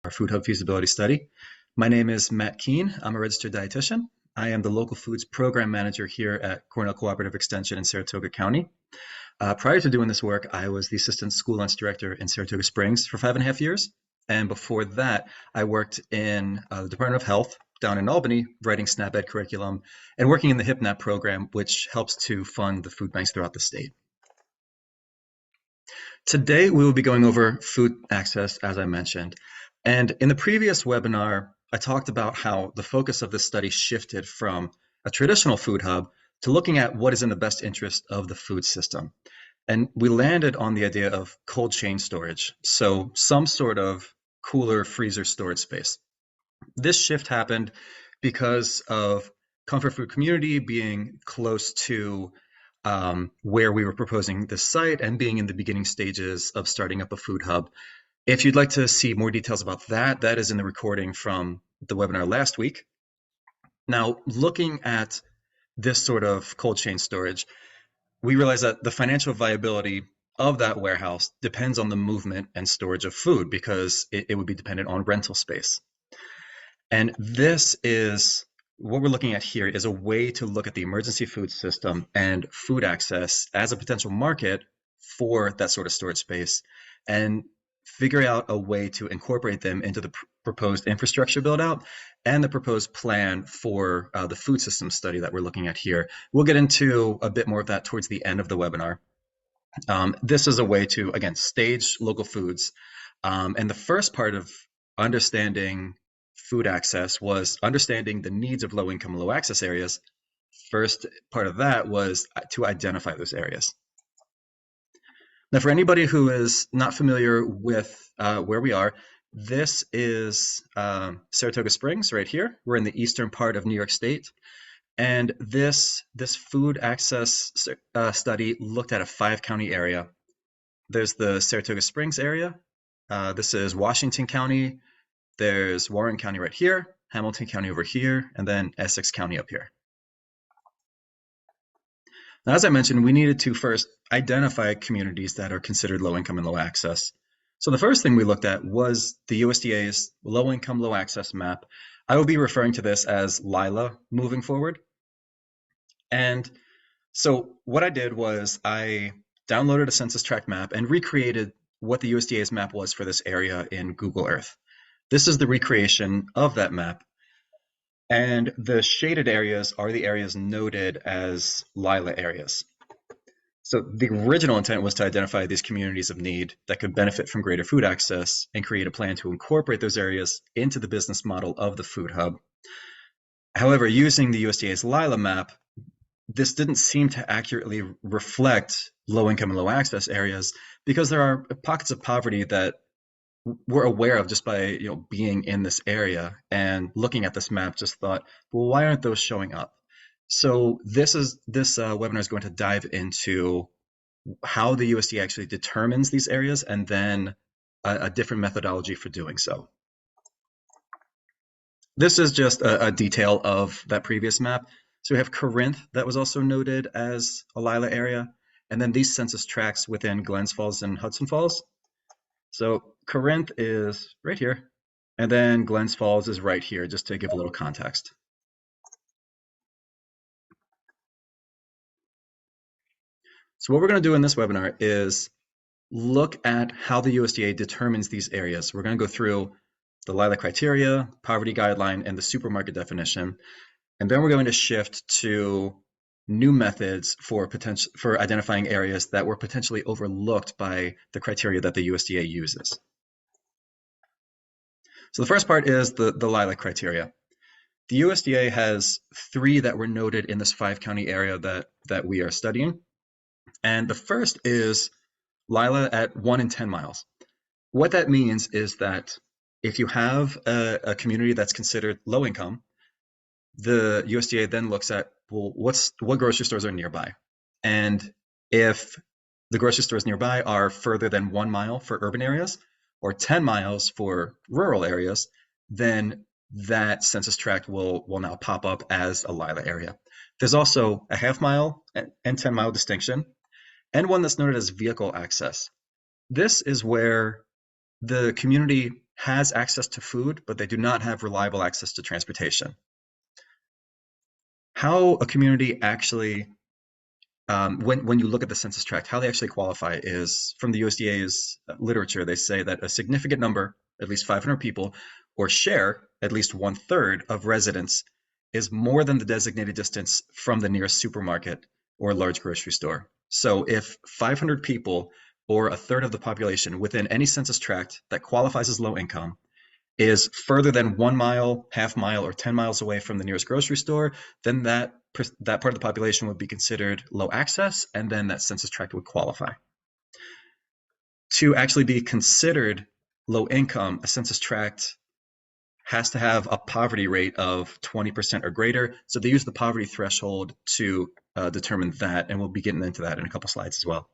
our Food Hub feasibility study. My name is Matt Keene. I'm a registered dietitian. I am the local foods program manager here at Cornell Cooperative Extension in Saratoga County. Prior to doing this work, I was the assistant school lunch director in Saratoga Springs for 5.5 years. And before that, I worked in the Department of Health down in Albany, writing SNAP Ed curriculum and working in the HIPNAP program, which helps to fund the food banks throughout the state. Today, we will be going over food access, as I mentioned. And in the previous webinar, I talked about how the focus of this study shifted from a traditional food hub to looking at what is in the best interest of the food system. And we landed on the idea of cold chain storage, so some sort of cooler freezer storage space. This shift happened because of Comfort Food Community being close to where we were proposing this site and being in the beginning stages of starting up a food hub. If you'd like to see more details about that, that is in the recording from the webinar last week. Now, looking at this sort of cold chain storage, we realize that the financial viability of that warehouse depends on the movement and storage of food because it would be dependent on rental space. And this is what we're looking at here is a way to look at the emergency food system and food access as a potential market for that sort of storage space and figure out a way to incorporate them into the proposed infrastructure build out and the proposed plan for the food system study that we're looking at here. We'll get into a bit more of that towards the end of the webinar. This is a way to, again, stage local foods. And the first part of understanding food access was understanding the needs of low income, low access areas. First part of that was to identify those areas. Now, for anybody who is not familiar with where we are, this is Saratoga Springs right here. We're in the eastern part of New York State. And this food access study looked at a 5-county area. There's the Saratoga Springs area. This is Washington County. There's Warren County right here, Hamilton County over here, and then Essex County up here. Now, as I mentioned, we needed to first identify communities that are considered low income and low access. So the first thing we looked at was the USDA's low income, low access map. I will be referring to this as LILA moving forward. And so what I did was I downloaded a census tract map and recreated what the USDA's map was for this area in Google Earth. This is the recreation of that map. And the shaded areas are the areas noted as LILA areas. So the original intent was to identify these communities of need that could benefit from greater food access and create a plan to incorporate those areas into the business model of the food hub. However, using the USDA's LILA map, this didn't seem to accurately reflect low income and low access areas because there are pockets of poverty that we're aware of just by being in this area, and looking at this map just thought, well, why aren't those showing up? So this webinar is going to dive into how the USDA actually determines these areas and then a different methodology for doing so. This is just a detail of that previous map. So we have Corinth that was also noted as a LILA area, and then these census tracts within Glens Falls and Hudson Falls. So Corinth is right here, and then Glens Falls is right here, just to give a little context. So what we're going to do in this webinar is look at how the USDA determines these areas. We're going to go through the LILA criteria, poverty guideline, and the supermarket definition. And then we're going to shift to new methods for identifying areas that were potentially overlooked by the criteria that the USDA uses. So the first part is the LILA criteria. The USDA has 3 that were noted in this 5-county area that we are studying. And the first is LILA at 1 in 10 miles. What that means is that if you have a community that's considered low income, the USDA then looks at, well, what grocery stores are nearby? And if the grocery stores nearby are further than 1 mile for urban areas or 10 miles for rural areas, then that census tract will now pop up as a LILA area. There's also a half-mile and 10-mile distinction, and one that's noted as vehicle access. This is where the community has access to food, but they do not have reliable access to transportation. How a community actually, when you look at the census tract, how they actually qualify is from the USDA's literature. They say that a significant number, at least 500 people, or share at least 1/3 of residents is more than the designated distance from the nearest supermarket or large grocery store. So if 500 people or a third of the population within any census tract that qualifies as low income is further than 1 mile, half mile, or 10 miles away from the nearest grocery store, then that part of the population would be considered low access, and then that census tract would qualify. To actually be considered low income, a census tract has to have a poverty rate of 20% or greater. So they use the poverty threshold to determine that, and we'll be getting into that in a couple slides as well.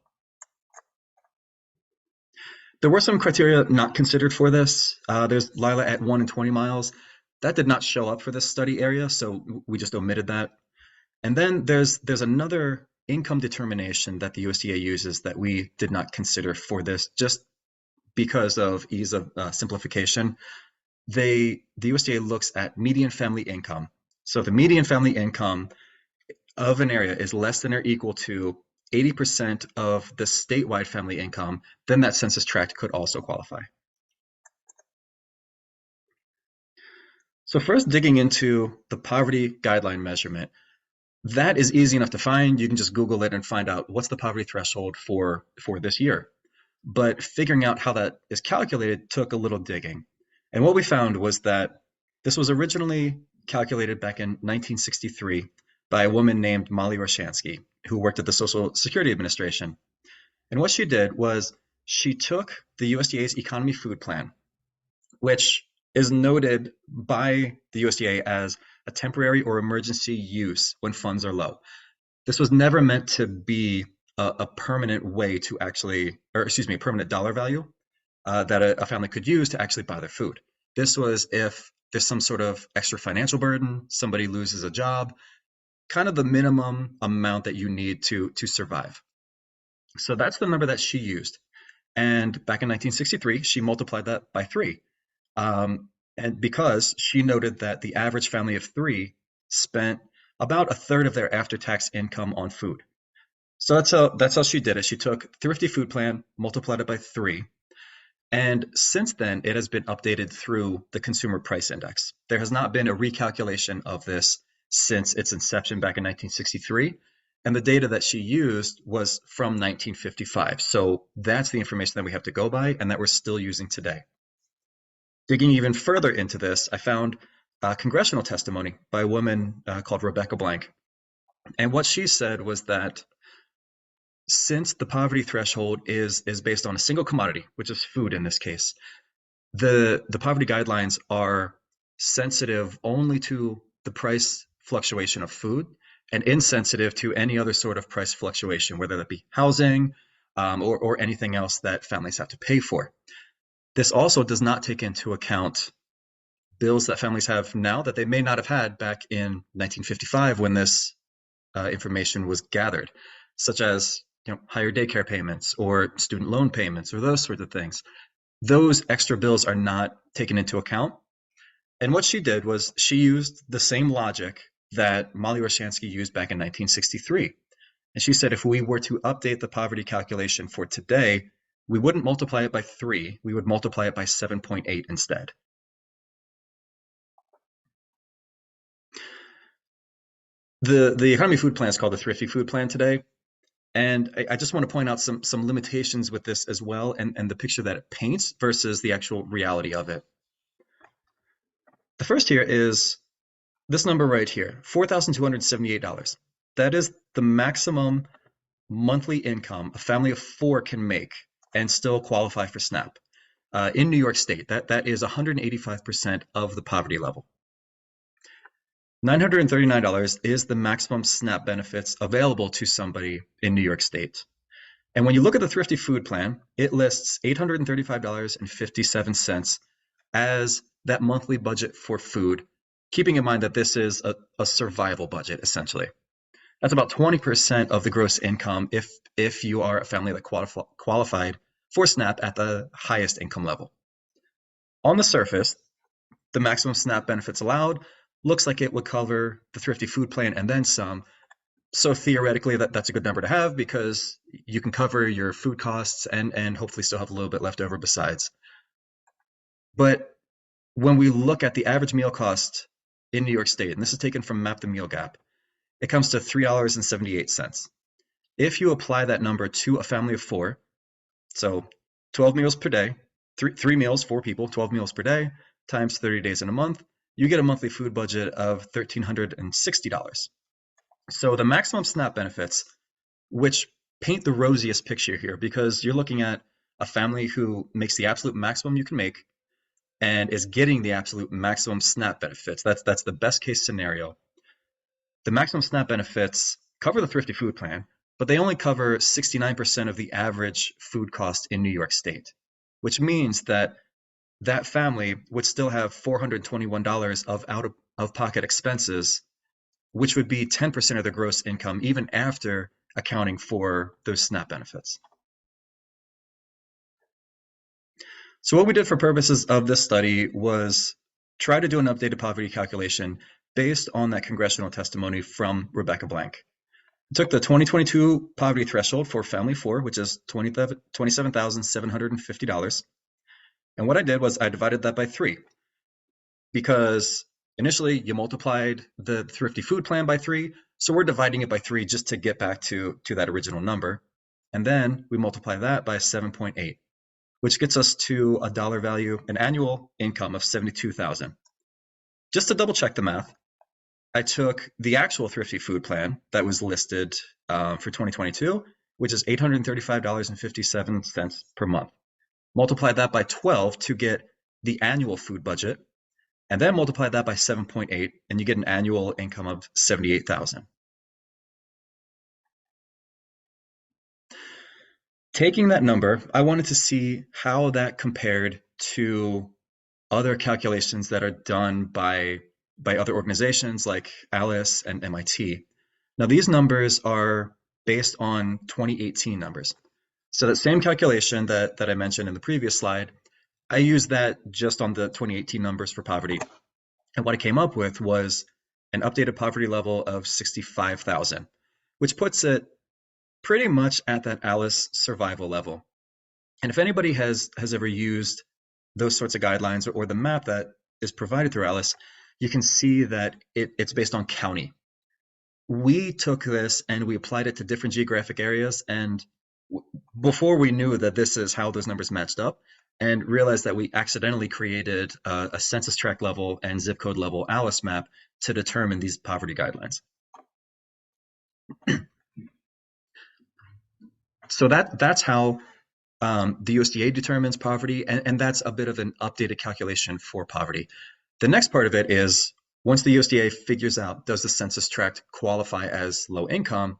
There were some criteria not considered for this. There's Lila at 1 and 20 miles. That did not show up for this study area, so we just omitted that. And then there's another income determination that the USDA uses that we did not consider for this, just because of ease of simplification. The USDA looks at median family income. So if the median family income of an area is less than or equal to 80% of the statewide family income, then that census tract could also qualify. So first, digging into the poverty guideline measurement, that is easy enough to find. You can just Google it and find out what's the poverty threshold for this year. But figuring out how that is calculated took a little digging. And what we found was that this was originally calculated back in 1963 by a woman named Molly Roshansky, who worked at the Social Security Administration. And what she did was she took the USDA's Economy Food Plan, which is noted by the USDA as a temporary or emergency use when funds are low. This was never meant to be a permanent way to actually, or excuse me, a permanent dollar value that a family could use to actually buy their food. This was if there's some sort of extra financial burden, somebody loses a job, kind of the minimum amount that you need to survive. So that's the number that she used. And back in 1963, she multiplied that by 3. And because she noted that the average family of 3 spent about a third of their after-tax income on food. So that's how she did it. She took Thrifty Food Plan, multiplied it by 3. And since then, it has been updated through the Consumer Price Index. There has not been a recalculation of this since its inception back in 1963. And the data that she used was from 1955. So that's the information that we have to go by and that we're still using today. Digging even further into this, I found congressional testimony by a woman called Rebecca Blank. And what she said was that since the poverty threshold is based on a single commodity, which is food in this case, the poverty guidelines are sensitive only to the price fluctuation of food and insensitive to any other sort of price fluctuation, whether that be housing or anything else that families have to pay for. This also does not take into account bills that families have now that they may not have had back in 1955 when this information was gathered, such as higher daycare payments or student loan payments or those sorts of things. Those extra bills are not taken into account. And what she did was she used the same logic that Molly Roshansky used back in 1963. And she said if we were to update the poverty calculation for today, we wouldn't multiply it by 3, we would multiply it by 7.8 instead. The Economy Food Plan is called the Thrifty Food Plan today. And I just want to point out some limitations with this as well, and the picture that it paints versus the actual reality of it. The first here is this number right here, $4,278. That is the maximum monthly income a family of 4 can make and still qualify for SNAP. In New York State, that is 185% of the poverty level. $939 is the maximum SNAP benefits available to somebody in New York State. And when you look at the Thrifty Food Plan, it lists $835.57 as that monthly budget for food, keeping in mind that this is a survival budget, essentially. That's about 20% of the gross income if you are a family that qualified for SNAP at the highest income level. On the surface, the maximum SNAP benefits allowed looks like it would cover the Thrifty Food Plan and then some. So theoretically, that's a good number to have because you can cover your food costs and hopefully still have a little bit left over besides. But when we look at the average meal cost in New York State, and this is taken from Map the Meal Gap, it comes to $3.78. If you apply that number to a family of four, so 12 meals per day, three meals, four people, 12 meals per day, times 30 days in a month, you get a monthly food budget of $1,360. So the maximum SNAP benefits, which paint the rosiest picture here because you're looking at a family who makes the absolute maximum you can make and is getting the absolute maximum SNAP benefits. That's the best case scenario. The maximum SNAP benefits cover the Thrifty Food Plan, but they only cover 69% of the average food cost in New York State, which means that that family would still have $421 of out-of-pocket expenses, which would be 10% of their gross income, even after accounting for those SNAP benefits. So what we did for purposes of this study was try to do an updated poverty calculation based on that congressional testimony from Rebecca Blank. I took the 2022 poverty threshold for family four, which is $27,750. And what I did was I divided that by 3 because initially you multiplied the Thrifty Food Plan by 3. So we're dividing it by 3 just to get back to that original number. And then we multiply that by 7.8, which gets us to a dollar value, an annual income of $72,000. Just to double check the math, I took the actual Thrifty Food Plan that was listed for 2022, which is $835.57 per month. Multiplied that by 12 to get the annual food budget, and then multiply that by 7.8, and you get an annual income of $78,000. Taking that number, I wanted to see how that compared to other calculations that are done by other organizations like ALICE and MIT. Now, these numbers are based on 2018 numbers. So that same calculation that I mentioned in the previous slide, I used that just on the 2018 numbers for poverty. And what I came up with was an updated poverty level of 65,000, which puts it pretty much at that ALICE survival level. And if anybody has ever used those sorts of guidelines or the map that is provided through ALICE, you can see that it's based on county. We took this and we applied it to different geographic areas, and before we knew that this is how those numbers matched up, and realized that we accidentally created a census tract level and zip code level ALICE map to determine these poverty guidelines. So that's how the USDA determines poverty, and that's a bit of an updated calculation for poverty. The next part of it is, once the USDA figures out, does the census tract qualify as low income,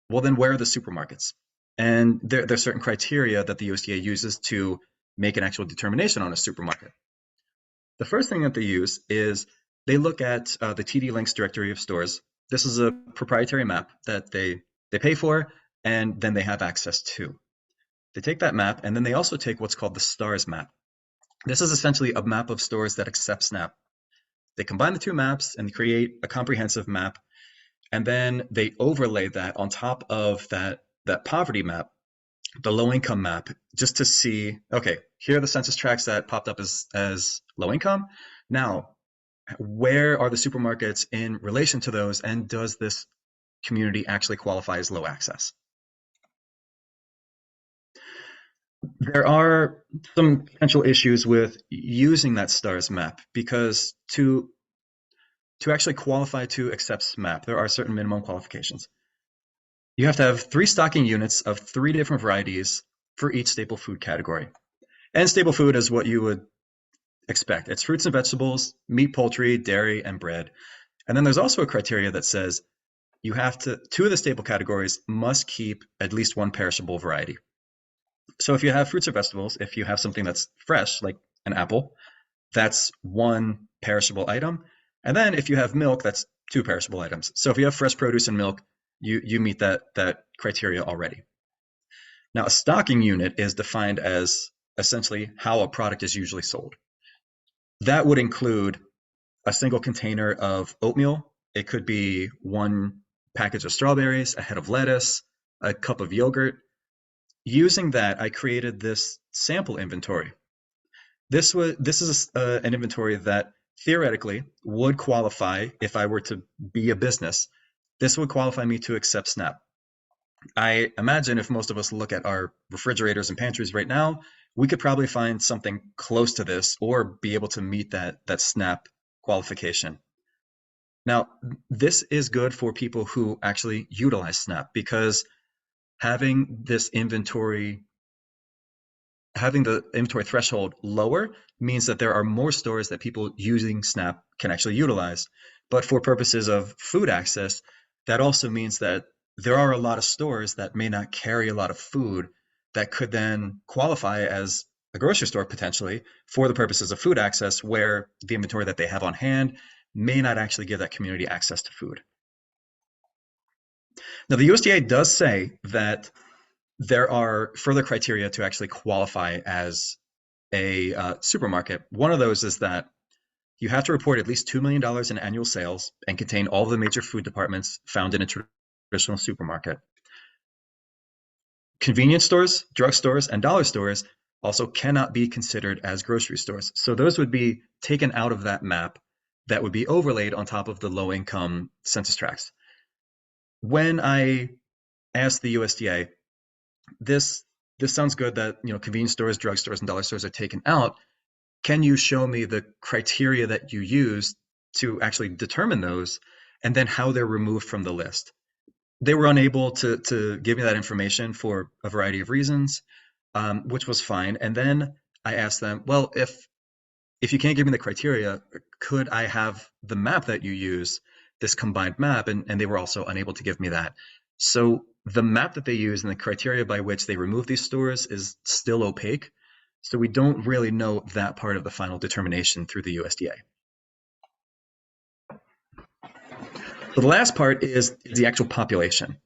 well then where are the supermarkets? And there's certain criteria that the USDA uses to make an actual determination on a supermarket. The first thing that they use is they look at the TD Links directory of stores. This is a proprietary map that they pay for and then they have access to. They take that map and then they also take what's called the STARS map. This is essentially a map of stores that accept SNAP. They combine the two maps and create a comprehensive map, and then they overlay that on top of that poverty map, the low income map, just to see, okay, here are the census tracts that popped up as low income. Now, where are the supermarkets in relation to those, and does this community actually qualify as low access? There are some potential issues with using that STARS map because to actually qualify to accept SNAP, there are certain minimum qualifications. You have to have 3 stocking units of 3 different varieties for each staple food category. And staple food is what you would expect. It's fruits and vegetables, meat, poultry, dairy, and bread. And then there's also a criteria that says you have to, 2 of the staple categories must keep at least 1 perishable variety. So if you have fruits or vegetables, if you have something that's fresh, like an apple, that's 1 perishable item. And then if you have milk, that's 2 perishable items. So if you have fresh produce and milk, you meet that criteria already. Now, a stocking unit is defined as essentially how a product is usually sold. That would include a single container of oatmeal. It could be one package of strawberries, a head of lettuce, a cup of yogurt. Using that, I created this sample inventory. This is an inventory that theoretically would qualify if I were to be a business. This would qualify me to accept SNAP. I imagine if most of us look at our refrigerators and pantries right now, we could probably find something close to this or be able to meet that SNAP qualification. Now, this is good for people who actually utilize SNAP because having this inventory having the inventory threshold lower means that there are more stores that people using SNAP can actually utilize. But for purposes of food access, that also means that there are a lot of stores that may not carry a lot of food that could then qualify as a grocery store potentially for the purposes of food access, where the inventory that they have on hand may not actually give that community access to food. Now, the USDA does say that there are further criteria to actually qualify as a supermarket. One of those is that you have to report at least $2 million in annual sales and contain all the major food departments found in a traditional supermarket. Convenience stores, drugstores, and dollar stores also cannot be considered as grocery stores. So those would be taken out of that map that would be overlaid on top of the low-income census tracts. When I asked the USDA, this sounds good that convenience stores, drugstores, and dollar stores are taken out. Can you show me the criteria that you use to actually determine those, and then how they're removed from the list? They were unable to give me that information for a variety of reasons, which was fine. And then I asked them, well, if you can't give me the criteria, could I have the map that you use, this combined map? And they were also unable to give me that. So the map that they use and the criteria by which they remove these stores is still opaque. So we don't really know that part of the final determination through the USDA. So the last part is the actual population.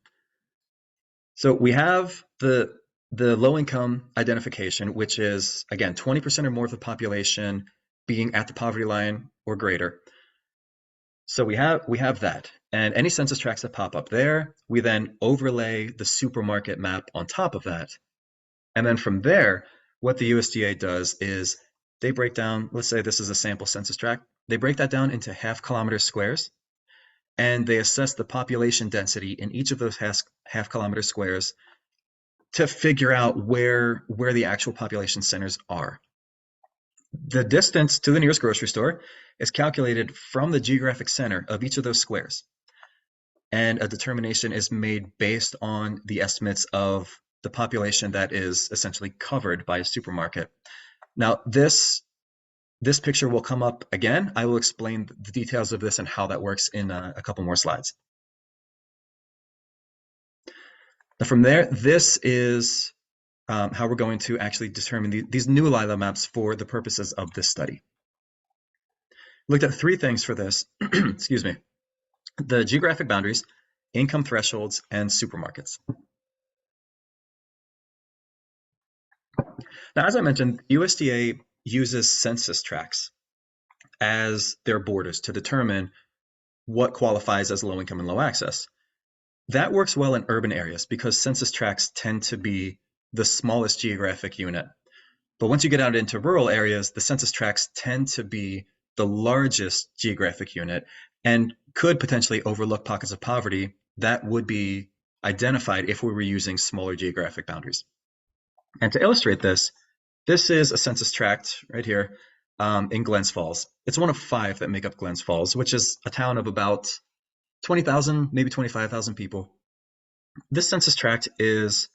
So we have the low-income identification, which is, again, 20% or more of the population being at the poverty line or greater. So we have that, and any census tracts that pop up there, we then overlay the supermarket map on top of that. And then from there, what the USDA does is they break down, let's say this is a sample census tract, they break that down into half-kilometer squares, and they assess the population density in each of those half-kilometer squares to figure out where the actual population centers are. The distance to the nearest grocery store is calculated from the geographic center of each of those squares. And a determination is made based on the estimates of the population that is essentially covered by a supermarket. Now, this picture will come up again. I will explain the details of this and how that works in a couple more slides. Now, from there, this is how we're going to actually determine these new LILA maps for the purposes of this study. Looked at three things for this, excuse me, the geographic boundaries, income thresholds, and supermarkets. Now, as I mentioned, USDA uses census tracts as their borders to determine what qualifies as low income and low access. That works well in urban areas because census tracts tend to be the smallest geographic unit. But once you get out into rural areas, the census tracts tend to be the largest geographic unit and could potentially overlook pockets of poverty that would be identified if we were using smaller geographic boundaries. And to illustrate this, this is a census tract right here in Glens Falls. It's one of 5 that make up Glens Falls, which is a town of about 20,000, maybe 25,000 people. This census tract is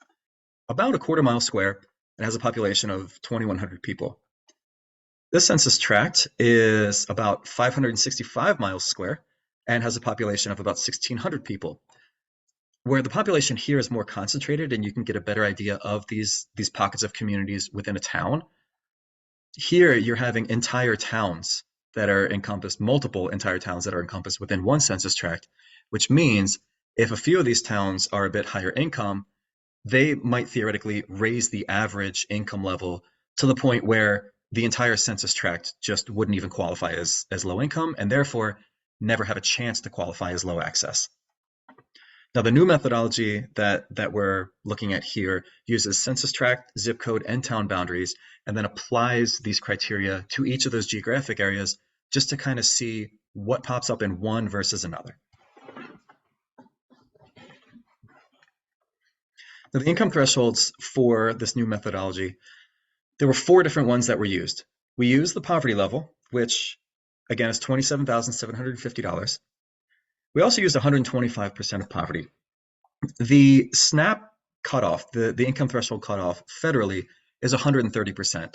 about a quarter mile square and has a population of 2,100 people. This census tract is about 565 miles square and has a population of about 1,600 people. Where the population here is more concentrated and you can get a better idea of these pockets of communities within a town, here you're having entire towns that are encompassed, multiple entire towns that are encompassed within one census tract, which means if a few of these towns are a bit higher income, they might theoretically raise the average income level to the point where the entire census tract just wouldn't even qualify as low income and therefore never have a chance to qualify as low access. Now, the new methodology that we're looking at here uses census tract, zip code, and town boundaries, and then applies these criteria to each of those geographic areas just to kind of see what pops up in one versus another. Now, the income thresholds for this new methodology, there were 4 different ones that were used. We used the poverty level, which again is $27,750. We also used 125% of poverty. The SNAP cutoff, the income threshold cutoff federally is 130%.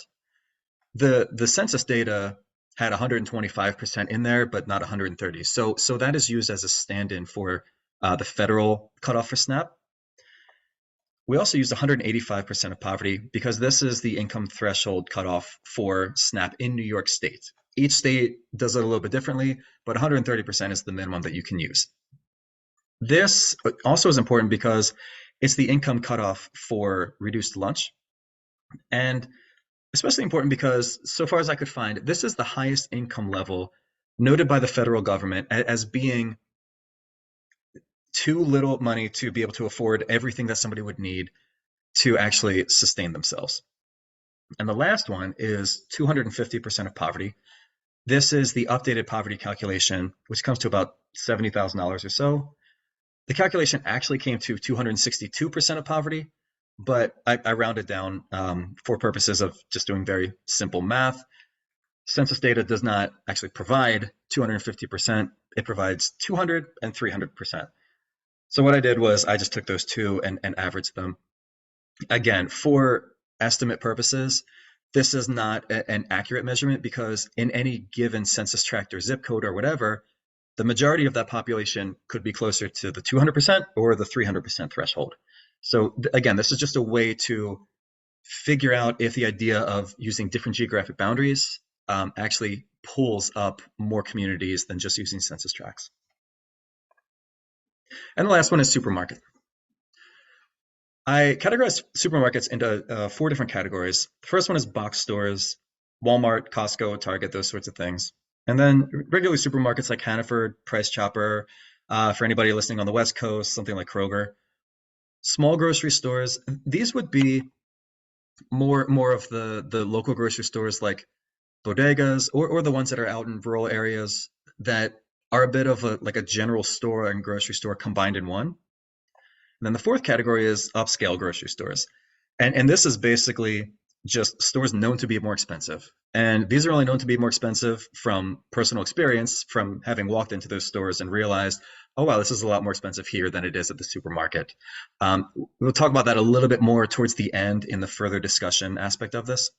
The census data had 125% in there, but not 130. So that is used as a stand-in for the federal cutoff for SNAP. We also used 185% of poverty because this is the income threshold cutoff for SNAP in New York State. Each state does it a little bit differently, but 130% is the minimum that you can use. This also is important because it's the income cutoff for reduced lunch, and especially important because, so far as I could find, this is the highest income level noted by the federal government as being too little money to be able to afford everything that somebody would need to actually sustain themselves. And the last one is 250% of poverty. This is the updated poverty calculation, which comes to about $70,000 or so. The calculation actually came to 262% of poverty, but I rounded down for purposes of just doing very simple math. Census data does not actually provide 250%. It provides 200 and 300%. So what I did was I just took those two and averaged them. Again, for estimate purposes, this is not an accurate measurement because in any given census tract or zip code or whatever, the majority of that population could be closer to the 200% or the 300% threshold. So again, this is just a way to figure out if the idea of using different geographic boundaries actually pulls up more communities than just using census tracts. And the last one is supermarket. I categorized supermarkets into 4 different categories. The first one is box stores, Walmart, Costco, Target, those sorts of things. And then regular supermarkets like Hannaford, Price Chopper, for anybody listening on the West Coast, something like Kroger. Small grocery stores, these would be more of the local grocery stores like bodegas or the ones that are out in rural areas that are a bit of like a general store and grocery store combined in one. And then the 4th category is upscale grocery stores. And this is basically just stores known to be more expensive. And these are only known to be more expensive from personal experience, from having walked into those stores and realized, oh, wow, this is a lot more expensive here than it is at the supermarket. We'll talk about that a little bit more towards the end in the further discussion aspect of this.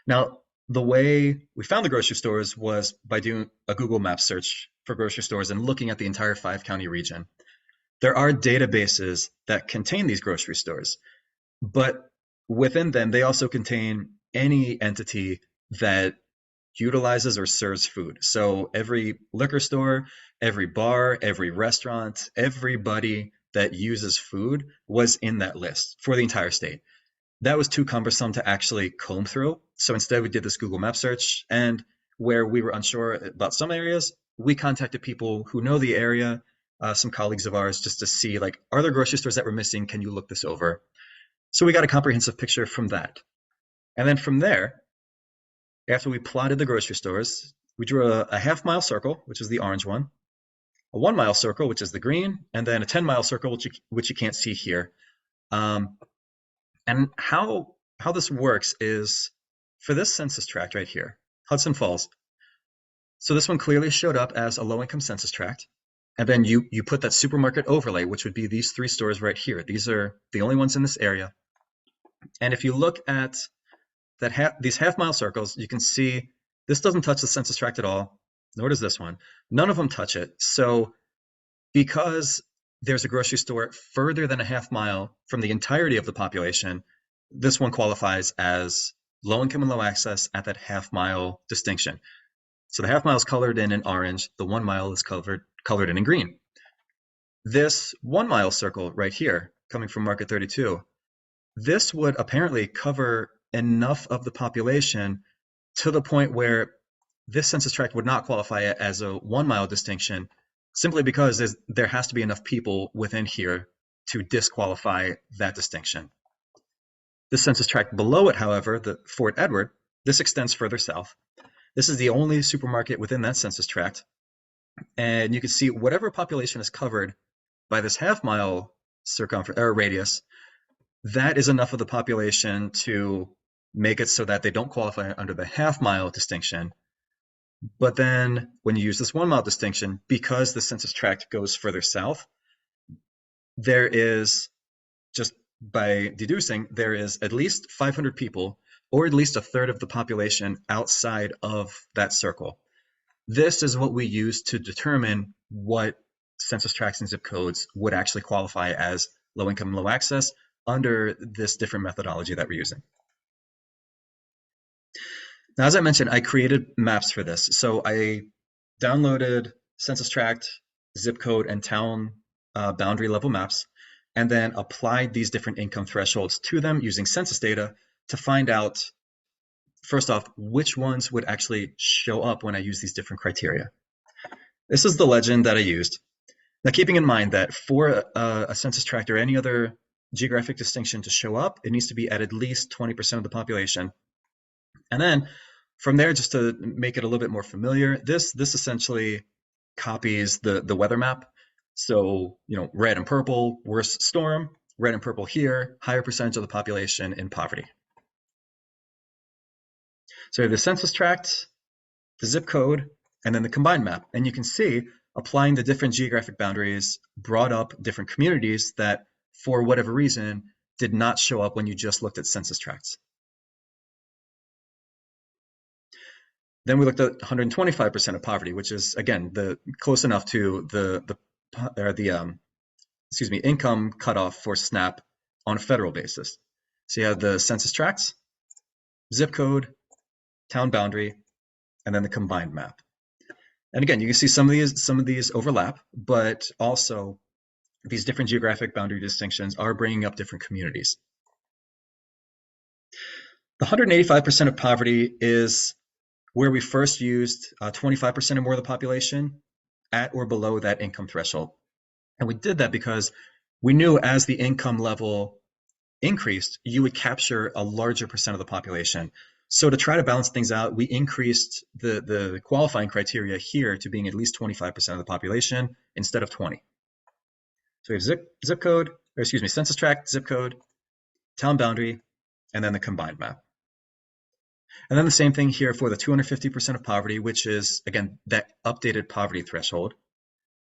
Now, the way we found the grocery stores was by doing a Google Maps search for grocery stores and looking at the entire 5-county region. There are databases that contain these grocery stores, but within them, they also contain any entity that utilizes or serves food. So every liquor store, every bar, every restaurant, everybody that uses food was in that list for the entire state. That was too cumbersome to actually comb through. So instead, we did this Google Map search, and where we were unsure about some areas, we contacted people who know the area, some colleagues of ours, just to see, like, are there grocery stores that we're missing? Can you look this over? So we got a comprehensive picture from that. And then from there, after we plotted the grocery stores, we drew a half-mile circle, which is the orange one, a 1-mile circle, which is the green, and then a 10-mile circle, which you can't see here. And how this works is, for this census tract right here, Hudson Falls, so this one clearly showed up as a low-income census tract. And then you put that supermarket overlay, which would be these 3 stores right here. These are the only ones in this area. And if you look at these half-mile circles, you can see this doesn't touch the census tract at all, nor does this one. None of them touch it. So because there's a grocery store further than a half-mile from the entirety of the population, this one qualifies as low income and low access at that half-mile distinction. So the half-mile is colored in orange, the 1 mile is colored in green. This 1 mile circle right here, coming from Market 32, this would apparently cover enough of the population to the point where this census tract would not qualify as a 1 mile distinction simply because there has to be enough people within here to disqualify that distinction. The census tract below it, however, the Fort Edward, this extends further south. This is the only supermarket within that census tract. And you can see whatever population is covered by this half-mile circumference or radius, that is enough of the population to make it so that they don't qualify under the half-mile distinction. But then when you use this 1 mile distinction, because the census tract goes further south, there is, just by deducing, there is at least 500 people, or at least a third of the population outside of that circle. This is what we use to determine what census tracts and zip codes would actually qualify as low income and low access under this different methodology that we're using. Now, as I mentioned, I created maps for this. So I downloaded census tract, zip code, and town boundary level maps, and then applied these different income thresholds to them using census data to find out, first off, which ones would actually show up when I use these different criteria. This is the legend that I used. Now, keeping in mind that for a census tract or any other geographic distinction to show up, it needs to be at least 20% of the population. And then from there, just to make it a little bit more familiar, this essentially copies the weather map. So, red and purple, worst storm, red and purple here, higher percentage of the population in poverty. So the census tract, the zip code, and then the combined map. And you can see applying the different geographic boundaries brought up different communities that, for whatever reason, did not show up when you just looked at census tracts. Then we looked at 125% of poverty, which is, again, close enough to the income cutoff for SNAP on a federal basis. So you have the census tracts, zip code, town boundary, and then the combined map. And again, you can see some of these overlap, but also these different geographic boundary distinctions are bringing up different communities. The 185% of poverty is where we first used 25% or more of the population at or below that income threshold. And we did that because we knew as the income level increased, you would capture a larger percent of the population. So to try to balance things out, we increased the qualifying criteria here to being at least 25% of the population instead of 20. So we have zip code, or excuse me, census tract, zip code, town boundary, and then the combined map. And then the same thing here for the 250% of poverty, which is, again, that updated poverty threshold.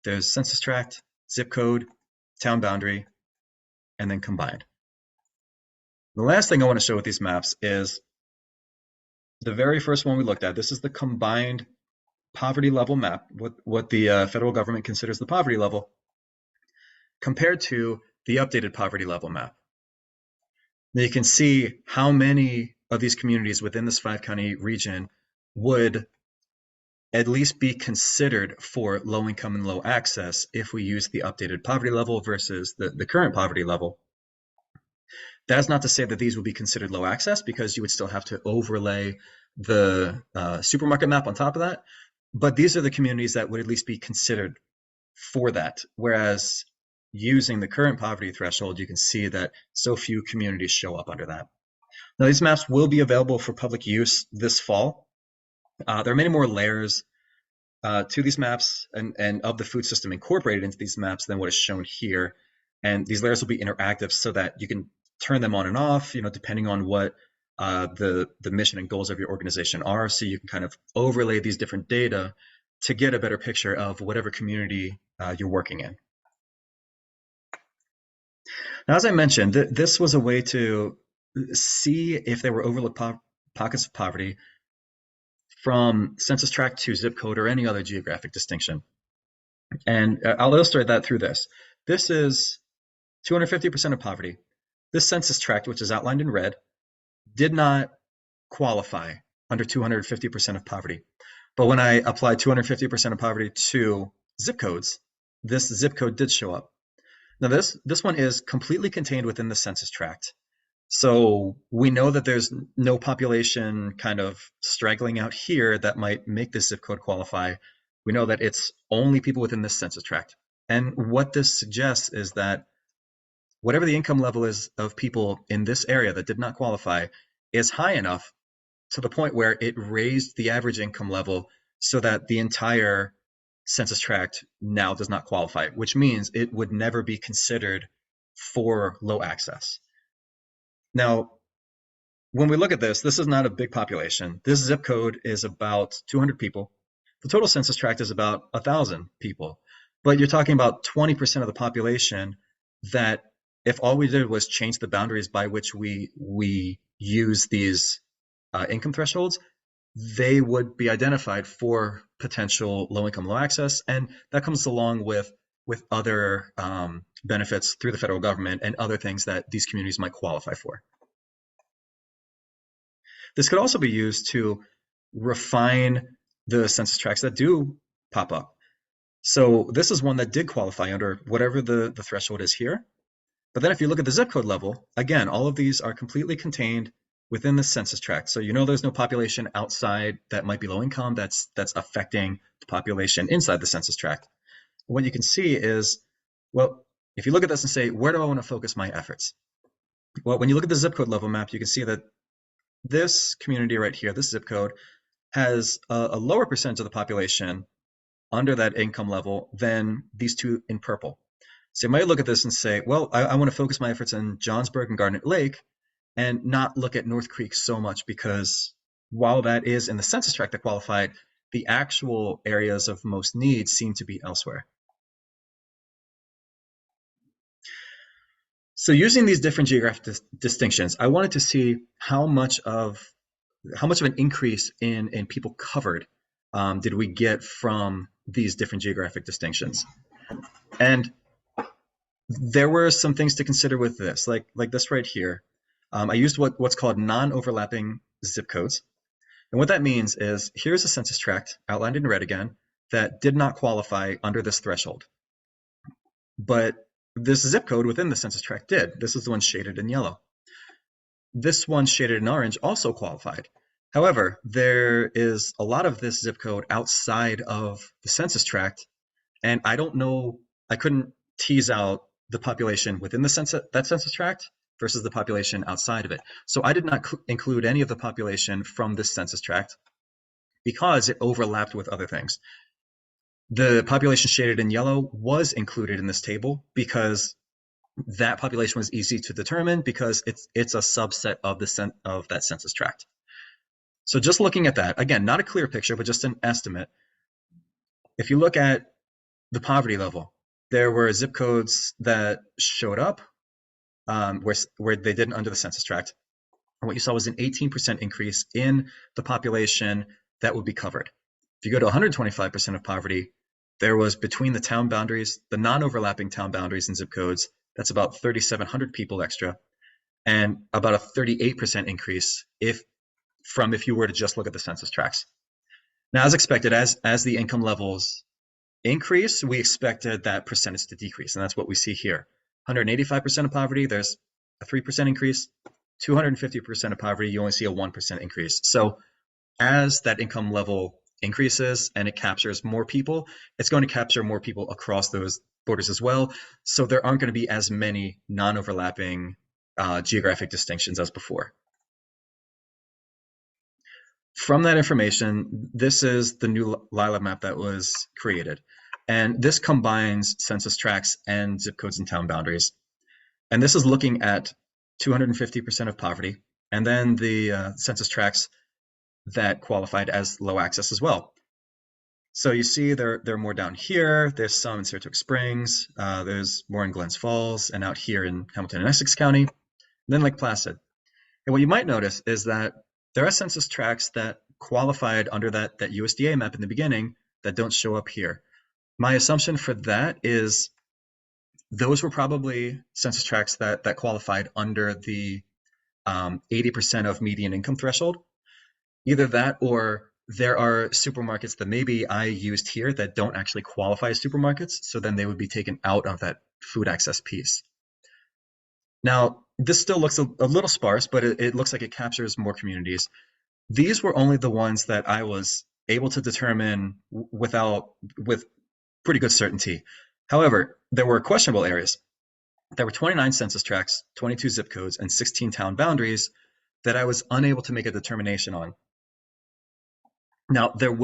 There's census tract, zip code, town boundary, and then combined. The last thing I want to show with these maps is the very first one we looked at. This is the combined poverty level map, what the federal government considers the poverty level, compared to the updated poverty level map. Now you can see how many of these communities within this 5-county region would at least be considered for low income and low access if we use the updated poverty level versus the current poverty level. That's not to say that these would be considered low access, because you would still have to overlay the supermarket map on top of that. But these are the communities that would at least be considered for that. Whereas using the current poverty threshold, you can see that so few communities show up under that. Now, these maps will be available for public use this fall. There are many more layers to these maps and of the food system incorporated into these maps than what is shown here. And these layers will be interactive so that you can turn them on and off, depending on what the mission and goals of your organization are. So you can kind of overlay these different data to get a better picture of whatever community you're working in. Now, as I mentioned, this was a way to see if there were overlooked pockets of poverty from census tract to zip code or any other geographic distinction. And I'll illustrate that through this. This is 250% of poverty. This census tract, which is outlined in red, did not qualify under 250% of poverty. But when I applied 250% of poverty to zip codes, this zip code did show up. Now this one is completely contained within the census tract. So we know that there's no population kind of straggling out here that might make this zip code qualify. We know that it's only people within this census tract. And what this suggests is that whatever the income level is of people in this area that did not qualify is high enough to the point where it raised the average income level so that the entire census tract now does not qualify, which means it would never be considered for low access. Now, when we look at this is not a big population. This zip code is about 200 people. The total census tract is about 1,000 people. But you're talking about 20% of the population that if all we did was change the boundaries by which we use these income thresholds, they would be identified for potential low income, low access. And that comes along with other benefits through the federal government and other things that these communities might qualify for. This could also be used to refine the census tracts that do pop up. So this is one that did qualify under whatever the threshold is here. But then if you look at the zip code level, again, all of these are completely contained within the census tract. So you know there's no population outside that might be low income that's affecting the population inside the census tract. What you can see is, well, if you look at this and say, where do I want to focus my efforts? Well, when you look at the zip code level map, you can see that this community right here, this zip code, has a lower percentage of the population under that income level than these two in purple. So you might look at this and say, well, I want to focus my efforts in Johnsburg and Garnet Lake and not look at North Creek so much because while that is in the census tract that qualified, the actual areas of most need seem to be elsewhere. So using these different geographic distinctions, I wanted to see how much of an increase in people covered did we get from these different geographic distinctions. And there were some things to consider with this, like this right here. I used what's called non-overlapping zip codes. And what that means is here's a census tract outlined in red again that did not qualify under this threshold. But this zip code within the census tract did. This is the one shaded in yellow. This one shaded in orange also qualified. However, there is a lot of this zip code outside of the census tract, and I don't know, I couldn't tease out the population within that census tract versus the population outside of it. So I did not include any of the population from this census tract because it overlapped with other things. The population shaded in yellow was included in this table because that population was easy to determine because it's a subset of that census tract. So just looking at that, again, not a clear picture, but just an estimate. If you look at the poverty level, there were zip codes that showed up where they didn't under the census tract. And what you saw was an 18% increase in the population that would be covered. If you go to 125% of poverty, there was between the town boundaries, the non-overlapping town boundaries and zip codes, that's about 3,700 people extra, and about a 38% increase if you were to just look at the census tracts. Now, as expected, as the income levels increase, we expected that percentage to decrease, and that's what we see here. 185% of poverty, there's a 3% increase. 250% of poverty, you only see a 1% increase. So as that income level increases and it captures more people, it's going to capture more people across those borders as well. So there aren't going to be as many non-overlapping geographic distinctions as before. From that information, this is the new LILA map that was created. And this combines census tracts and zip codes and town boundaries. And this is looking at 250% of poverty, and then the census tracts that qualified as low access as well. So you see there are more down here. There's some in Saratoga Springs. There's more in Glens Falls and out here in Hamilton and Essex County, and then Lake Placid. And what you might notice is that there are census tracts that qualified under that USDA map in the beginning that don't show up here. My assumption for that is those were probably census tracts that qualified under the 80% of median income threshold. Either that or there are supermarkets that maybe I used here that don't actually qualify as supermarkets, so then they would be taken out of that food access piece. Now, This still looks a little sparse, but it looks like it captures more communities. These were only the ones that I was able to determine with pretty good certainty. However, there were questionable areas. There were 29 census tracts, 22 zip codes, and 16 town boundaries that I was unable to make a determination on. Now, there's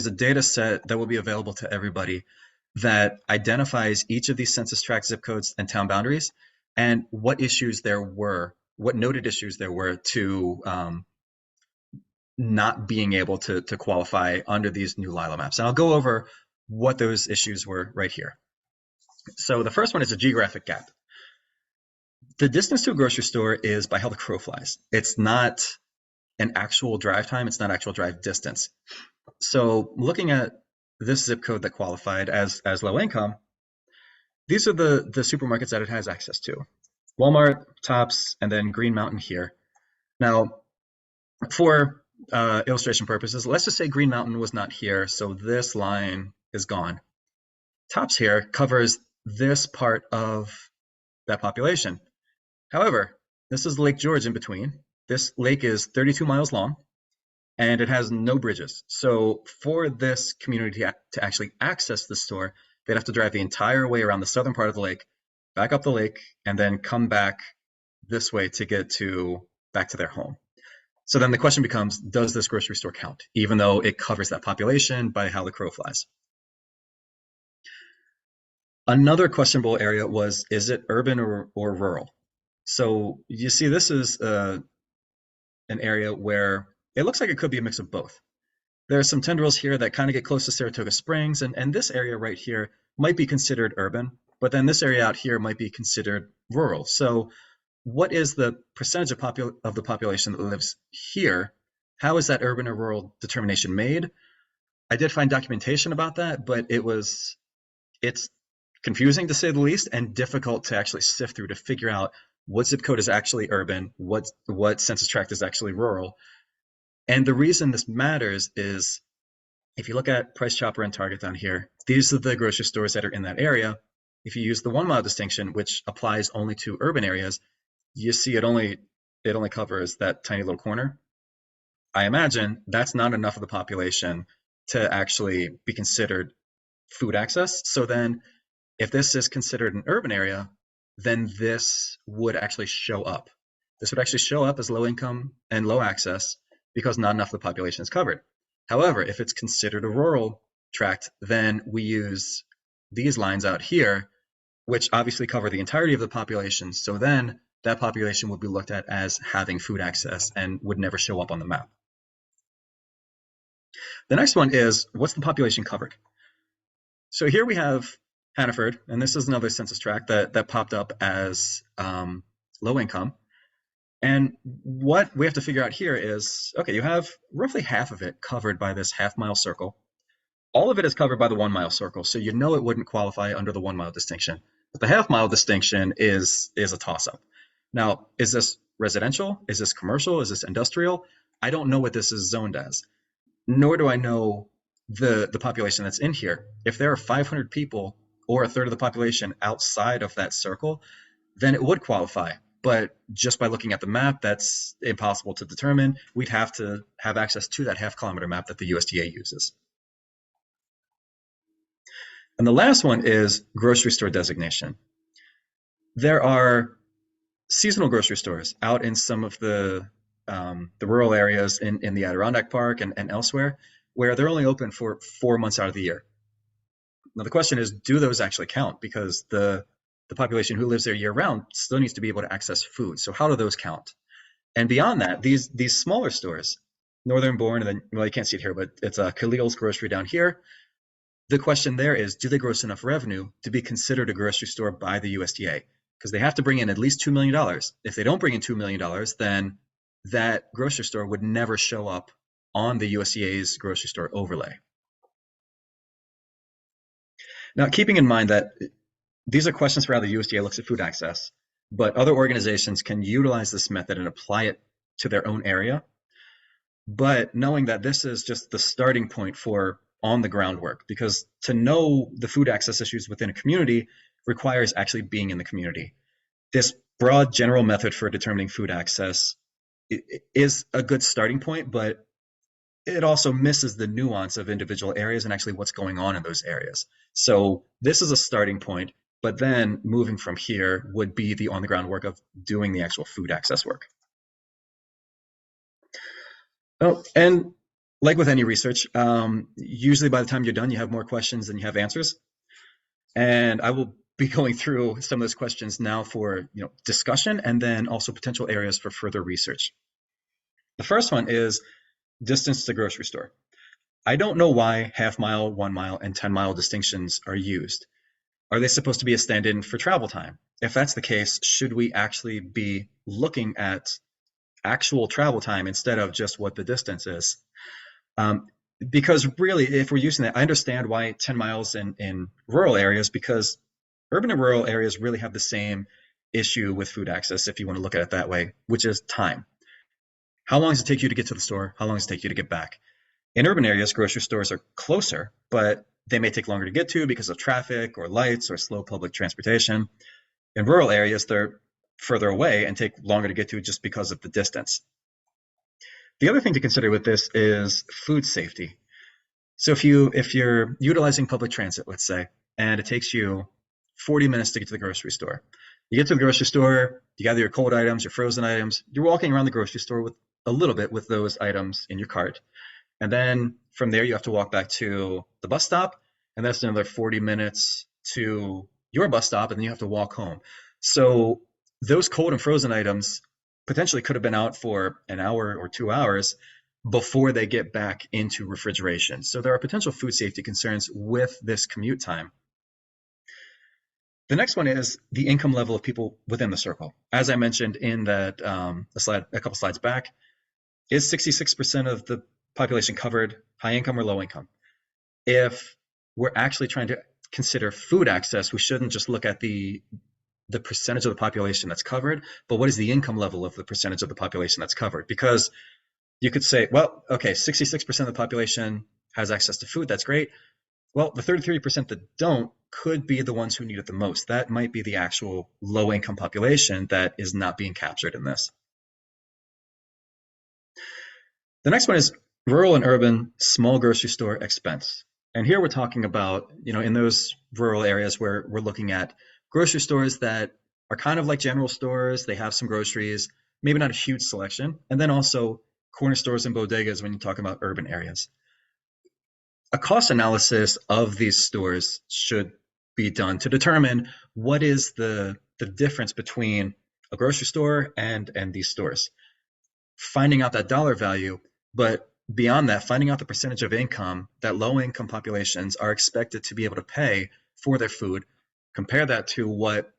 a data set that will be available to everybody that identifies each of these census tract zip codes and town boundaries and what issues there were, what noted issues there were to not being able to qualify under these new LILA maps. And I'll go over what those issues were right here. So the first one is a geographic gap. The distance to a grocery store is by how the crow flies. It's not an actual drive time. It's not actual drive distance. So looking at this zip code that qualified as low income, these are the supermarkets that it has access to. Walmart, Tops, and then Green Mountain here. Now, for illustration purposes, let's just say Green Mountain was not here, so this line is gone. Tops here covers this part of that population. However, this is Lake George in between. This lake is 32 miles long, and it has no bridges. So for this community to actually access the store, they'd have to drive the entire way around the southern part of the lake, back up the lake, and then come back this way to get back to their home. So then the question becomes, does this grocery store count, even though it covers that population by how the crow flies? Another questionable area was, is it urban or rural? So you see, this is an area where it looks like it could be a mix of both. There are some tendrils here that kind of get close to Saratoga Springs, and this area right here might be considered urban, but then this area out here might be considered rural. So what is the percentage of the population that lives here? How is that urban or rural determination made? I did find documentation about that, but it's confusing to say the least, and difficult to actually sift through to figure out what zip code is actually urban, what census tract is actually rural. And the reason this matters is if you look at Price Chopper and Target down here, these are the grocery stores that are in that area. If you use the 1 mile distinction, which applies only to urban areas, you see it only covers that tiny little corner. I imagine that's not enough of the population to actually be considered food access. So then if this is considered an urban area, then this would actually show up. This would actually show up as low income and low access because not enough of the population is covered. However, if it's considered a rural tract, then we use these lines out here, which obviously cover the entirety of the population. So then that population would be looked at as having food access and would never show up on the map. The next one is, what's the population covered? So here we have Hannaford, and this is another census tract that popped up as low income. And what we have to figure out here is, okay, you have roughly half of it covered by this half-mile circle. All of it is covered by the 1 mile circle, so you know it wouldn't qualify under the 1 mile distinction. But the half-mile distinction is a toss-up. Now, is this residential? Is this commercial? Is this industrial? I don't know what this is zoned as, nor do I know the population that's in here. If there are 500 people or a third of the population outside of that circle, then it would qualify. But just by looking at the map, that's impossible to determine. We'd have to have access to that half-kilometer map that the USDA uses. And the last one is grocery store designation. There are seasonal grocery stores out in some of the rural areas in the Adirondack Park and elsewhere, where they're only open for 4 months out of the year. Now the question is, do those actually count? Because the population who lives there year-round still needs to be able to access food. So how do those count? And beyond that, these smaller stores, Northern Born, and then, well, you can't see it here, but it's Khalil's Grocery down here. The question there is, do they gross enough revenue to be considered a grocery store by the USDA? Because they have to bring in at least $2 million. If they don't bring in $2 million, then that grocery store would never show up on the USDA's grocery store overlay. Now, keeping in mind that these are questions for how the USDA looks at food access, but other organizations can utilize this method and apply it to their own area. But knowing that this is just the starting point for on-the-ground work, because to know the food access issues within a community requires actually being in the community. this broad general method for determining food access is a good starting point, but it also misses the nuance of individual areas and actually what's going on in those areas. So this is a starting point, but then moving from here would be the on the ground work of doing the actual food access work. Oh, and like with any research, usually by the time you're done, you have more questions than you have answers. And I will be going through some of those questions now for discussion and then also potential areas for further research. The first one is distance to the grocery store. I don't know why half mile, 1 mile, and 10-mile distinctions are used. Are they supposed to be a stand-in for travel time? If that's the case, should we actually be looking at actual travel time instead of just what the distance is? Um, because really, if we're using that, I understand why 10 miles in rural areas, because urban and rural areas really have the same issue with food access, if you want to look at it that way, which is time. How long does it take you to get to the store? How long does it take you to get back? In urban areas, grocery stores are closer, but they may take longer to get to because of traffic or lights or slow public transportation. In rural areas, they're further away and take longer to get to just because of the distance. The other thing to consider with this is food safety. So if you're utilizing public transit, let's say, and it takes you 40 minutes to get to the grocery store. You get to the grocery store, you gather your cold items, your frozen items, you're walking around the grocery store with a little bit with those items in your cart. And then from there, you have to walk back to the bus stop, and that's another 40 minutes to your bus stop, and then you have to walk home. So those cold and frozen items potentially could have been out for an hour or 2 hours before they get back into refrigeration. So there are potential food safety concerns with this commute time. The next one is the income level of people within the circle. As I mentioned in that slide, a couple slides back, is 66% of the population covered high income or low income? If we're actually trying to consider food access, we shouldn't just look at the percentage of the population that's covered, but what is the income level of the percentage of the population that's covered? Because you could say, well, okay, 66% of the population has access to food. That's great. Well, the 33% that don't could be the ones who need it the most. That might be the actual low income population that is not being captured in this. The next one is rural and urban small grocery store expense. And here we're talking about, in those rural areas where we're looking at grocery stores that are kind of like general stores. They have some groceries, maybe not a huge selection. And then also corner stores and bodegas when you talk about urban areas. A cost analysis of these stores should be done to determine what is the difference between a grocery store and these stores. Finding out that dollar value, but beyond that, finding out the percentage of income that low income populations are expected to be able to pay for their food, compare that to what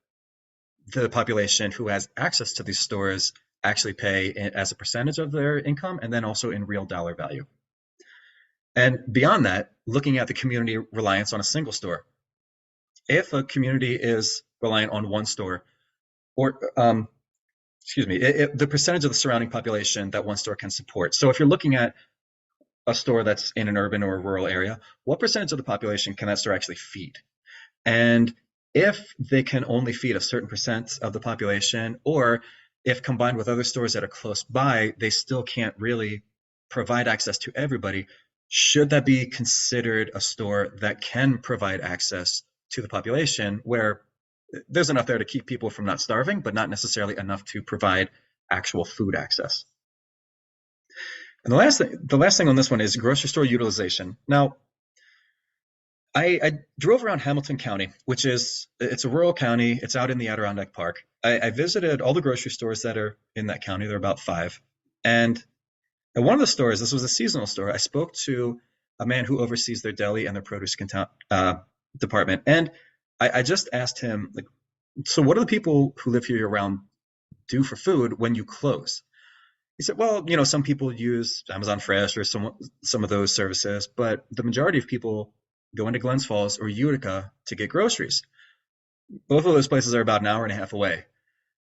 the population who has access to these stores actually pay as a percentage of their income, and then also in real dollar value. And beyond that, looking at the community reliance on a single store. If a community is reliant on one store, or the percentage of the surrounding population that one store can support. So if you're looking at a store that's in an urban or a rural area, what percentage of the population can that store actually feed? And if they can only feed a certain percent of the population, or if combined with other stores that are close by, they still can't really provide access to everybody, should that be considered a store that can provide access to the population where there's enough there to keep people from not starving, but not necessarily enough to provide actual food access? And the last thing on this one is grocery store utilization. Now, I drove around Hamilton County, it's a rural county. It's out in the Adirondack Park. I visited all the grocery stores that are in that county. There are about 5. And at one of the stores, this was a seasonal store, I spoke to a man who oversees their deli and their produce department. And I just asked him, like, so what do the people who live here year round do for food when you close? He said, well, some people use Amazon Fresh or some of those services, but the majority of people go into Glens Falls or Utica to get groceries. Both of those places are about an hour and a half away.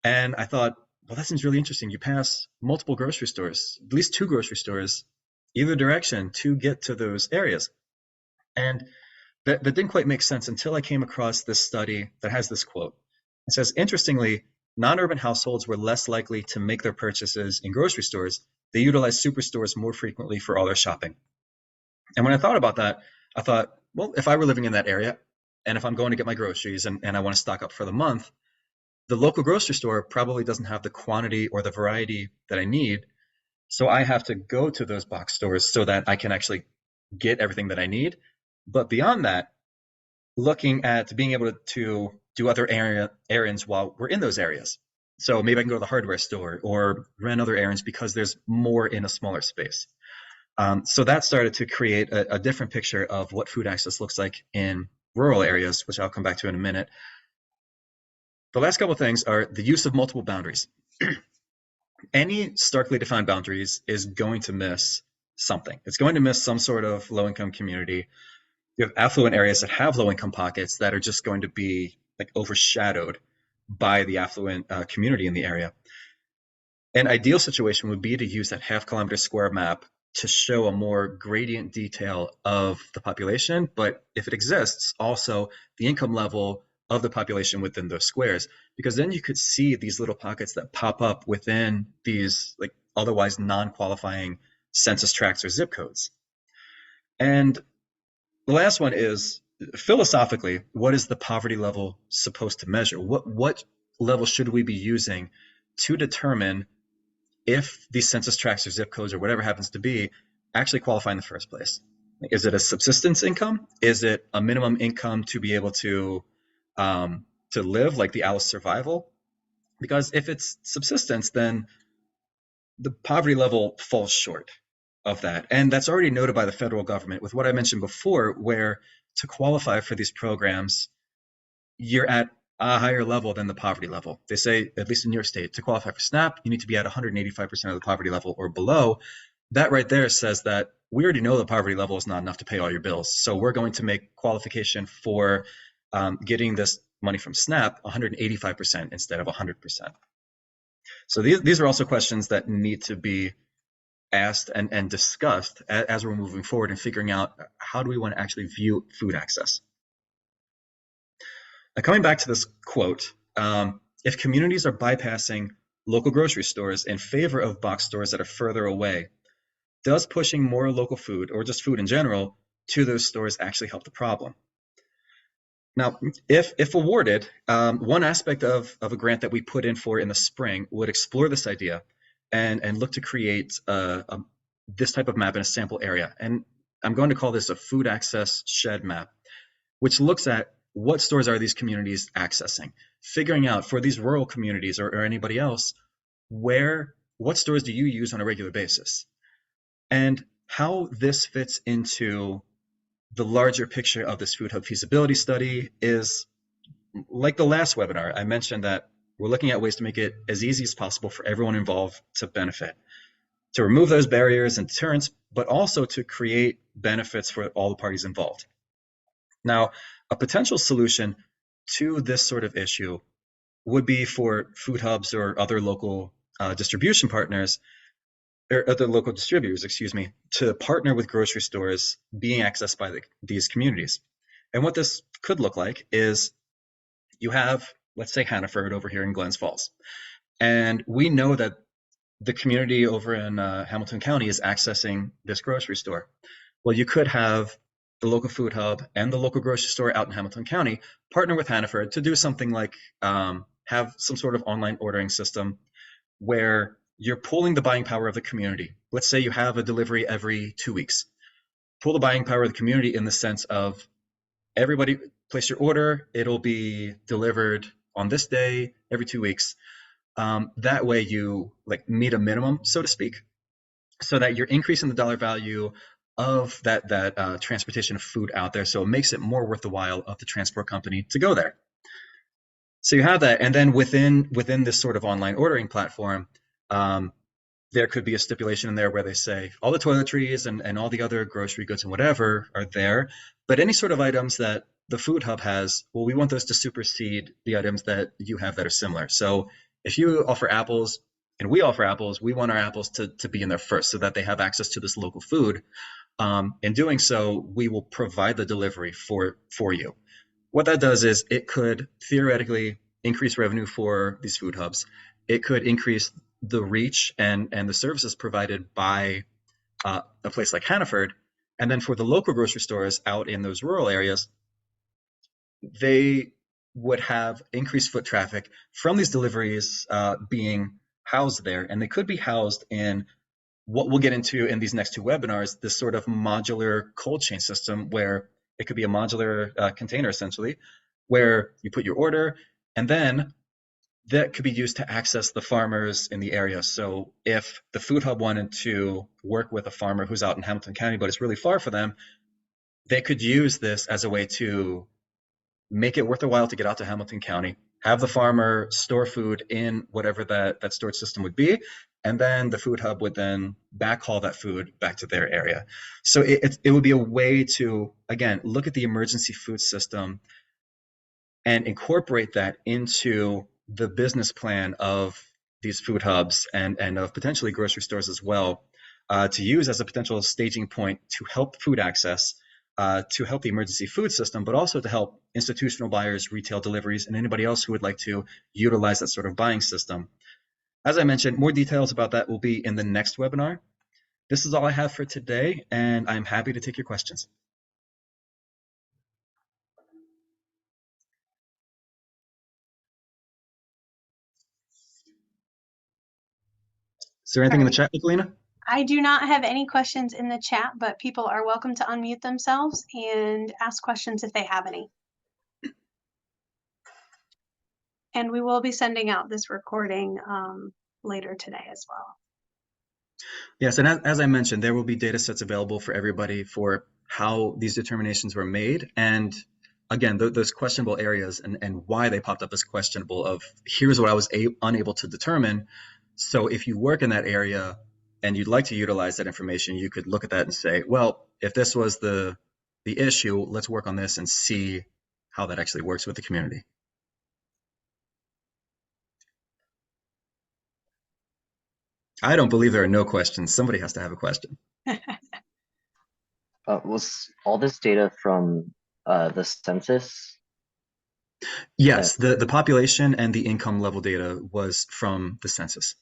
And I thought, well, that seems really interesting. You pass multiple grocery stores, at least 2 grocery stores, either direction to get to those areas. And that didn't quite make sense until I came across this study that has this quote. It says, interestingly, non-urban households were less likely to make their purchases in grocery stores. They utilized superstores more frequently for all their shopping. And when I thought about that, I thought, well, if I were living in that area and if I'm going to get my groceries and I want to stock up for the month, the local grocery store probably doesn't have the quantity or the variety that I need. So I have to go to those box stores so that I can actually get everything that I need. But beyond that, looking at being able to do other errands while we're in those areas. So maybe I can go to the hardware store or run other errands because there's more in a smaller space. So that started to create a different picture of what food access looks like in rural areas, which I'll come back to in a minute. The last couple of things are the use of multiple boundaries. Any starkly defined boundaries is going to miss something. It's going to miss some sort of low-income community. You have affluent areas that have low-income pockets that are just going to be like overshadowed by the affluent community in the area. An ideal situation would be to use that half-kilometer square map to show a more gradient detail of the population, but if it exists, also the income level of the population within those squares, because then you could see these little pockets that pop up within these like otherwise non-qualifying census tracts or zip codes. And the last one is philosophically, what is the poverty level supposed to measure? What level should we be using to determine if these census tracts or zip codes or whatever happens to be actually qualify in the first place? Is it a subsistence income? Is it a minimum income to be able to live, like the Alice survival? Because if it's subsistence, then the poverty level falls short of that. And that's already noted by the federal government with what I mentioned before, where to qualify for these programs, you're at a higher level than the poverty level. They say, at least in your state, to qualify for SNAP, you need to be at 185% of the poverty level or below. That right there says that we already know the poverty level is not enough to pay all your bills. So we're going to make qualification for getting this money from SNAP 185% instead of 100%. So these are also questions that need to be asked and discussed as we're moving forward and figuring out how do we want to actually view food access. Now, coming back to this quote, if communities are bypassing local grocery stores in favor of box stores that are further away, does pushing more local food, or just food in general, to those stores actually help the problem? Now, if awarded, one aspect of a grant that we put in for in the spring would explore this idea and look to create this type of map in a sample area. And I'm going to call this a food access shed map, which looks at what stores are these communities accessing, figuring out for these rural communities or anybody else, what stores do you use on a regular basis? And how this fits into the larger picture of this food hub feasibility study is like the last webinar. I mentioned that we're looking at ways to make it as easy as possible for everyone involved to benefit, to remove those barriers and deterrents, but also to create benefits for all the parties involved. Now, a potential solution to this sort of issue would be for food hubs or other local distribution partners, or other local distributors, excuse me, to partner with grocery stores being accessed by these communities. And what this could look like is you have, let's say, Hannaford over here in Glens Falls. And we know that the community over in Hamilton County is accessing this grocery store. Well, you could have the local food hub and the local grocery store out in Hamilton County partner with Hannaford to do something like have some sort of online ordering system where you're pulling the buying power of the community. Let's say you have a delivery every 2 weeks. Pull the buying power of the community in the sense of everybody place your order, it'll be delivered on this day every 2 weeks. That way you like meet a minimum, so to speak, so that you're increasing the dollar value of that transportation of food out there. So it makes it more worth the while of the transport company to go there. So you have that, and then within this sort of online ordering platform, there could be a stipulation in there where they say all the toiletries and all the other grocery goods and whatever are there, but any sort of items that the food hub has, well, we want those to supersede the items that you have that are similar. So if you offer apples and we offer apples, we want our apples to be in there first so that they have access to this local food. In doing so, we will provide the delivery for you. What that does is it could theoretically increase revenue for these food hubs. It could increase the reach and the services provided by a place like Hannaford. And then for the local grocery stores out in those rural areas, they would have increased foot traffic from these deliveries being housed there. And they could be housed in what we'll get into in these next two webinars, this sort of modular cold chain system where it could be a modular container essentially, where you put your order and then that could be used to access the farmers in the area. So if the food hub wanted to work with a farmer who's out in Hamilton County, but it's really far for them, they could use this as a way to make it worth their while to get out to Hamilton County, have the farmer store food in whatever that storage system would be, and then the food hub would then backhaul that food back to their area. So it would be a way to, again, look at the emergency food system and incorporate that into the business plan of these food hubs and of potentially grocery stores as well, to use as a potential staging point to help food access, to help the emergency food system, but also to help institutional buyers, retail deliveries, and anybody else who would like to utilize that sort of buying system. As I mentioned, more details about that will be in the next webinar. This is all I have for today, and I'm happy to take your questions. Is there anything in the chat, Nicolina? I do not have any questions in the chat, but people are welcome to unmute themselves and ask questions if they have any. And we will be sending out this recording later today as well. Yes, and as I mentioned, there will be data sets available for everybody for how these determinations were made. And again, those questionable areas and why they popped up as questionable of here's what I was unable to determine. So if you work in that area and you'd like to utilize that information, you could look at that and say, well, if this was the issue, let's work on this and see how that actually works with the community. I don't believe there are no questions. Somebody has to have a question. Was all this data from the census? Yes, the population and the income level data was from the census.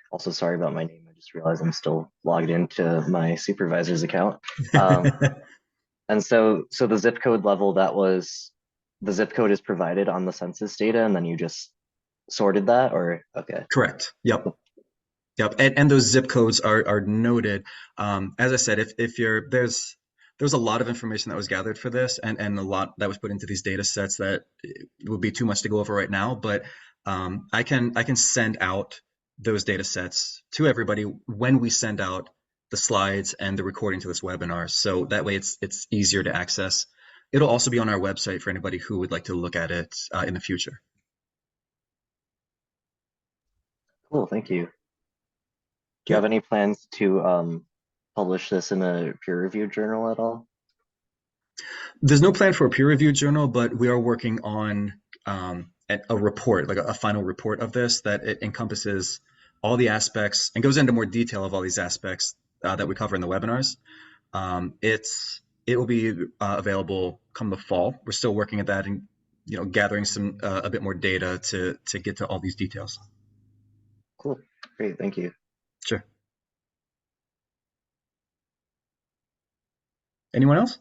Also, sorry about my name. I just realized I'm still logged into my supervisor's account. And so the zip code level, the zip code is provided on the census data, and then you just sorted that, or okay? Correct. Yep. Yep. And those zip codes are noted. As I said, if you're there's a lot of information that was gathered for this and a lot that was put into these data sets that it would be too much to go over right now, but I can send out those data sets to everybody when we send out the slides and the recording to this webinar. So that way it's easier to access. It'll also be on our website for anybody who would like to look at it in the future. Cool, thank you. Do you have any plans to publish this in a peer-reviewed journal at all? There's no plan for a peer-reviewed journal, but we are working on a report, like a final report of this that it encompasses all the aspects and goes into more detail of all these aspects that we cover in the webinars. It will be available come the fall. We're still working at that and gathering some a bit more data to get to all these details. Cool, great, thank you. Sure. Anyone else?